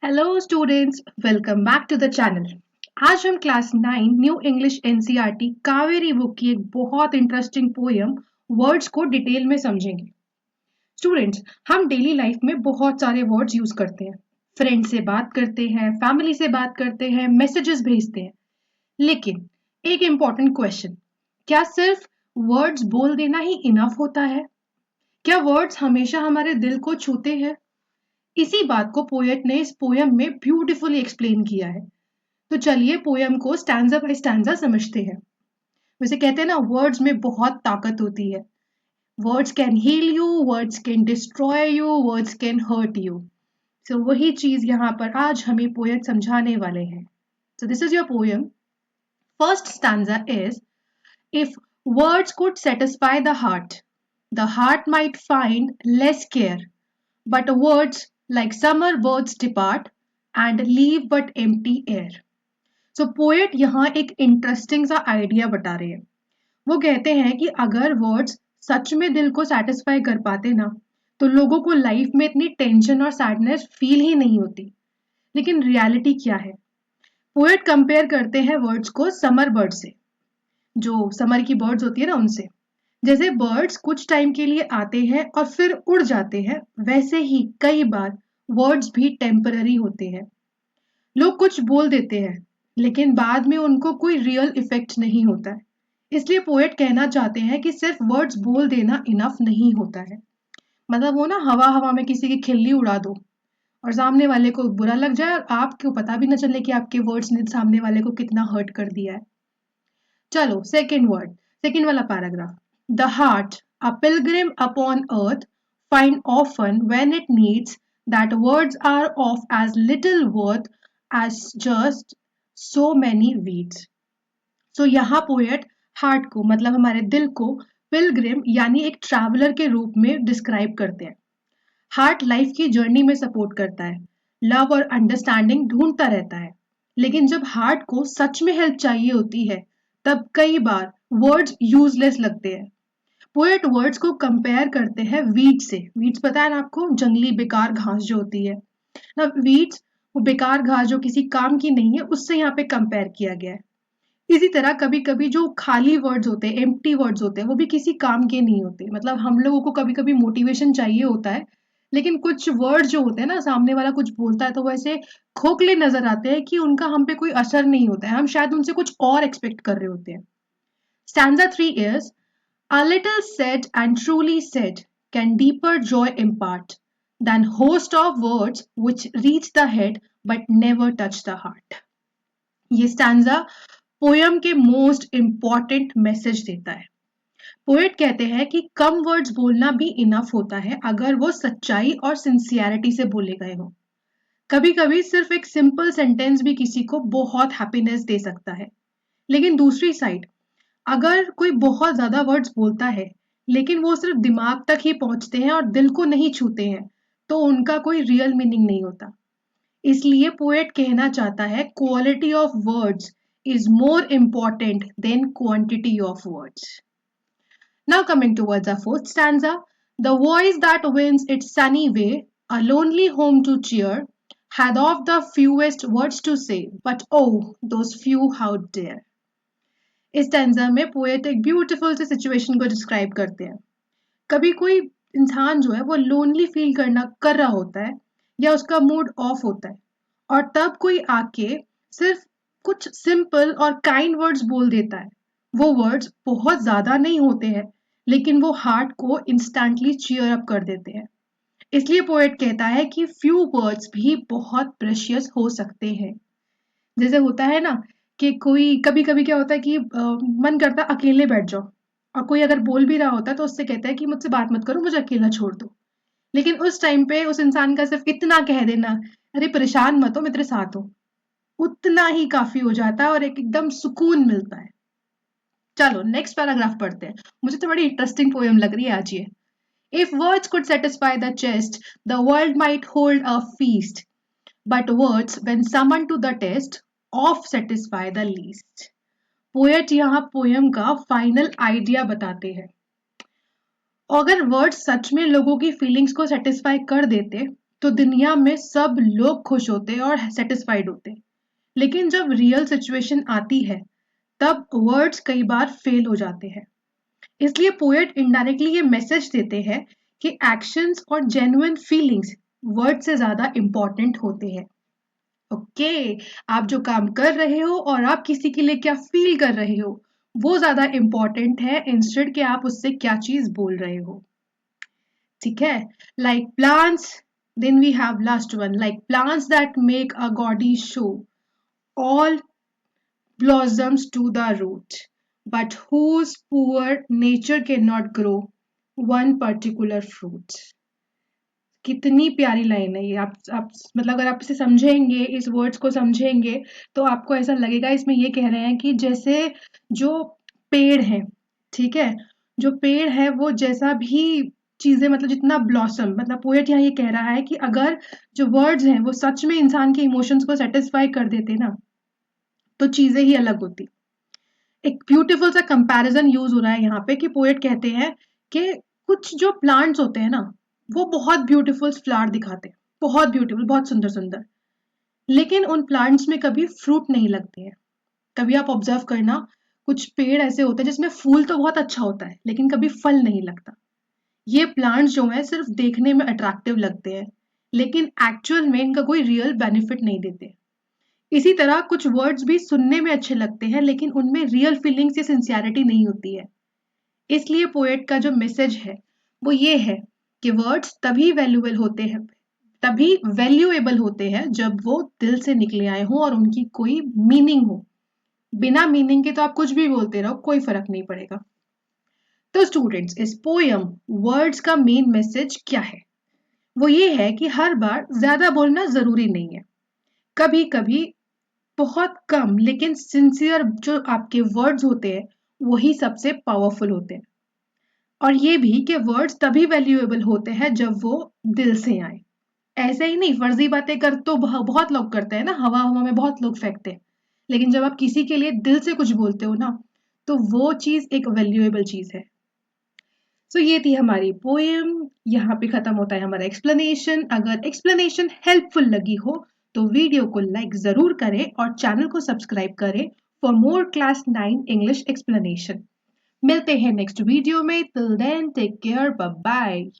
Hello students, welcome back to the channel. आज हम class 9 new English NCERT Kaveri book की एक बहुत इंटरेस्टिंग पोयम वर्ड्स को डिटेल में समझेंगे। स्टूडेंट्स, हम डेली लाइफ में बहुत सारे वर्ड्स यूज करते हैं। फ्रेंड से बात करते हैं, फैमिली से बात करते हैं, मैसेजेस भेजते हैं। लेकिन एक इम्पॉर्टेंट क्वेश्चन, क्या सिर्फ वर्ड्स बोल देना ही इनफ होता है? क्या वर्ड्स हमेशा हमारे दिल को छूते हैं? इसी बात को पोएट ने इस पोयम में ब्यूटीफुली एक्सप्लेन किया है। तो चलिए पोयम को स्टैंजा बाय स्टैंजा समझते हैं। वैसे कहते हैं ना, वर्ड्स में बहुत ताकत होती है। Words can heal you, words can destroy you, words can hurt you. So वही चीज यहाँ पर आज हमें पोएट समझाने वाले हैं। So this is your poem. First stanza is, if words could satisfy the heart might find less care, but words like summer birds depart and leave but empty air. So poet यहाँ एक interesting सा idea बता रहे हैं। वो कहते हैं कि अगर वर्ड्स सच में दिल को सेटिस्फाई कर पाते ना, तो लोगों को लाइफ में इतनी टेंशन और सैडनेस फील ही नहीं होती। लेकिन रियलिटी क्या है? पोएट कंपेयर करते हैं वर्ड्स को समर बर्ड से, जो समर की बर्ड्स होती है ना उनसे। जैसे बर्ड्स कुछ टाइम के लिए आते हैं और फिर उड़ जाते हैं, वैसे ही कई बार वर्ड्स भी टेम्पररी होते हैं। लोग कुछ बोल देते हैं, लेकिन बाद में उनको कोई रियल इफेक्ट नहीं होता है। इसलिए पोएट कहना चाहते हैं कि सिर्फ वर्ड्स बोल देना इनफ नहीं होता है। मतलब वो ना हवा हवा में किसी की खिल्ली उड़ा दो और सामने वाले को बुरा लग जाए और आपको पता भी न चले कि आपके वर्ड्स ने सामने वाले को कितना हर्ट कर दिया है। चलो सेकंड वाला paragraph. The heart, a pilgrim upon earth, find often when it needs that words are of as little worth as just so many weeds. So यहाँ पोएट हार्ट को, मतलब हमारे दिल को, पिलग्रिम यानी एक ट्रैवलर के रूप में डिस्क्राइब करते हैं। हार्ट लाइफ की जर्नी में सपोर्ट करता है, लव और अंडरस्टैंडिंग ढूंढता रहता है। लेकिन जब हार्ट को सच में हेल्प चाहिए होती है, तब कई बार वर्ड्स यूजलेस लगते हैं। पोएट वर्ड्स को कंपेयर करते हैं वीड्स से। वीड्स पता है ना आपको, जंगली बेकार घास जो होती है ना, वीड्स, वो बेकार घास जो किसी काम की नहीं है, उससे यहाँ पे कंपेयर किया गया है। इसी तरह कभी कभी जो खाली वर्ड्स होते हैं, एम्प्टी वर्ड्स होते हैं, वो भी किसी काम के नहीं होते। मतलब हम लोगों को कभी कभी मोटिवेशन चाहिए होता है, लेकिन कुछ वर्ड जो होते हैं ना, सामने वाला कुछ बोलता है तो वो ऐसे खोखले नजर आते हैं कि उनका हम पे कोई असर नहीं होता है, हम शायद उनसे कुछ और एक्सपेक्ट कर रहे होते हैं। Stanza 3 is, a little said and truly said can deeper joy impart than host of words which reach the head but never touch the heart. ये स्टैंजा पोयम के मोस्ट इम्पॉर्टेंट मैसेज देता है। Poet कहते हैं कि कम words बोलना भी enough होता है अगर वो सच्चाई और सिंसियरिटी से बोले गए हो। कभी कभी सिर्फ एक सिंपल सेंटेंस भी किसी को बहुत हैप्पीनेस दे सकता है। लेकिन दूसरी साइड, अगर कोई बहुत ज्यादा वर्ड्स बोलता है लेकिन वो सिर्फ दिमाग तक ही पहुंचते हैं और दिल को नहीं छूते हैं, तो उनका कोई रियल मीनिंग नहीं होता। इसलिए पोएट कहना चाहता है, quality of words is more important than quantity of words. Now coming towards our fourth stanza, the voice that wins its sunny way, a lonely home to cheer, had of the fewest words to say, but oh, those few how dare. इस stanza में poet एक beautiful सी situation को describe करते हैं। कभी कोई इंसान जो है वो लोनली फील कर रहा होता है, या उसका मूड ऑफ होता है, और तब कोई आके सिर्फ कुछ सिंपल और काइंड वर्ड्स बोल देता है। वो वर्ड्स बहुत ज्यादा नहीं होते हैं, लेकिन वो हार्ट को इंस्टेंटली चीयर अप कर देते हैं। इसलिए पोएट कहता है कि फ्यू वर्ड्स भी बहुत प्रेशियस हो सकते हैं। जैसे होता है ना कि कोई कभी कभी क्या होता है कि मन करता है अकेले बैठ जाओ, और कोई अगर बोल भी रहा होता है तो उससे कहता है कि मुझसे बात मत करो, मुझे अकेला छोड़ दो। लेकिन उस टाइम पे उस इंसान का सिर्फ इतना कह देना, अरे परेशान मत हो, मैं तेरे साथ हूँ, उतना ही काफी हो जाता है और एक एकदम सुकून मिलता है। चलो नेक्स्ट पैराग्राफ पढ़ते हैं। मुझे तो बड़ी इंटरेस्टिंग पोएम लग रही है आज ये। If words could satisfy the chest, the world might hold a feast, but words when summon to the test of satisfy the least. Poet यहाँ पोयम का फाइनल आइडिया बताते हैं। अगर वर्ड्स सच में लोगों की फीलिंग्स को सेटिस्फाई कर देते, तो दुनिया में सब लोग खुश होते और सेटिस्फाइड होते। लेकिन जब रियल सिचुएशन आती है तब वर्ड्स कई बार फेल हो जाते हैं। इसलिए पोएट इनडायरेक्टली ये मैसेज देते हैं कि एक्शंस और जेन्युइन फीलिंग्स वर्ड से ज्यादा इंपॉर्टेंट होते हैं। ओके, आप जो काम कर रहे हो और आप किसी के लिए क्या फील कर रहे हो वो ज्यादा इंपॉर्टेंट है इंस्टेड कि आप उससे क्या चीज बोल रहे हो। ठीक है, like plants, then we have last one, like plants that make a gaudy show all blossoms to the root, but whose poor nature cannot grow one particular fruit। कितनी प्यारी लाइन है ये। आप मतलब अगर आप इसे समझेंगे, इस वर्ड्स को समझेंगे, तो आपको ऐसा लगेगा इसमें ये कह रहे हैं कि जैसे जो पेड़ है, ठीक है, जो पेड़ है वो जैसा भी चीजें मतलब जितना ब्लॉसम, मतलब पोएट यहाँ ये कह रहा है कि अगर जो वर्ड्स हैं वो सच में इंसान के इमोशंस को सेटिस्फाई कर देते ना तो चीजें ही अलग होती। एक ब्यूटीफुल सा कंपैरिजन यूज हो रहा है यहाँ पे कि पोएट कहते हैं कि कुछ जो प्लांट्स होते हैं ना वो बहुत ब्यूटीफुल फ्लावर दिखाते हैं, बहुत ब्यूटीफुल, बहुत सुंदर सुंदर, लेकिन उन प्लांट्स में कभी फ्रूट नहीं लगते हैं। कभी आप ऑब्जर्व करना, कुछ पेड़ ऐसे होते हैं जिसमें फूल तो बहुत अच्छा होता है लेकिन कभी फल नहीं लगता। ये प्लांट्स जो हैं सिर्फ देखने में अट्रैक्टिव लगते हैं लेकिन एक्चुअल में इनका कोई रियल बेनिफिट नहीं देते। इसी तरह कुछ वर्ड्स भी सुनने में अच्छे लगते हैं लेकिन उनमें रियल फीलिंग्स या सिंसियरिटी नहीं होती है। इसलिए पोएट का जो मैसेज है वो ये है कि वर्ड्स तभी वैल्यूएबल होते हैं जब वो दिल से निकले आए हों और उनकी कोई मीनिंग हो। बिना मीनिंग के तो आप कुछ भी बोलते रहो, कोई फर्क नहीं पड़ेगा। तो स्टूडेंट्स, इस पोयम वर्ड्स का मेन मैसेज क्या है? वो ये है कि हर बार ज्यादा बोलना जरूरी नहीं है। कभी कभी बहुत कम लेकिन सिंसियर जो आपके वर्ड्स होते हैं वही सबसे पावरफुल होते हैं। और ये भी कि वर्ड्स तभी वैल्यूएबल होते हैं जब वो दिल से आए। ऐसे ही नहीं, फर्जी बातें कर तो बहुत लोग करते हैं ना, हवा हवा में बहुत लोग फेंकते हैं, लेकिन जब आप किसी के लिए दिल से कुछ बोलते हो ना तो वो चीज एक वैल्यूएबल चीज है। सो ये थी हमारी पोएम। यहाँ पे खत्म होता है हमारा एक्सप्लेनेशन। अगर एक्सप्लेनेशन हेल्पफुल लगी हो तो वीडियो को लाइक जरूर करें और चैनल को सब्सक्राइब करें for more class 9 English explanation. मिलते हैं नेक्स्ट वीडियो में। Till then take care, bye bye.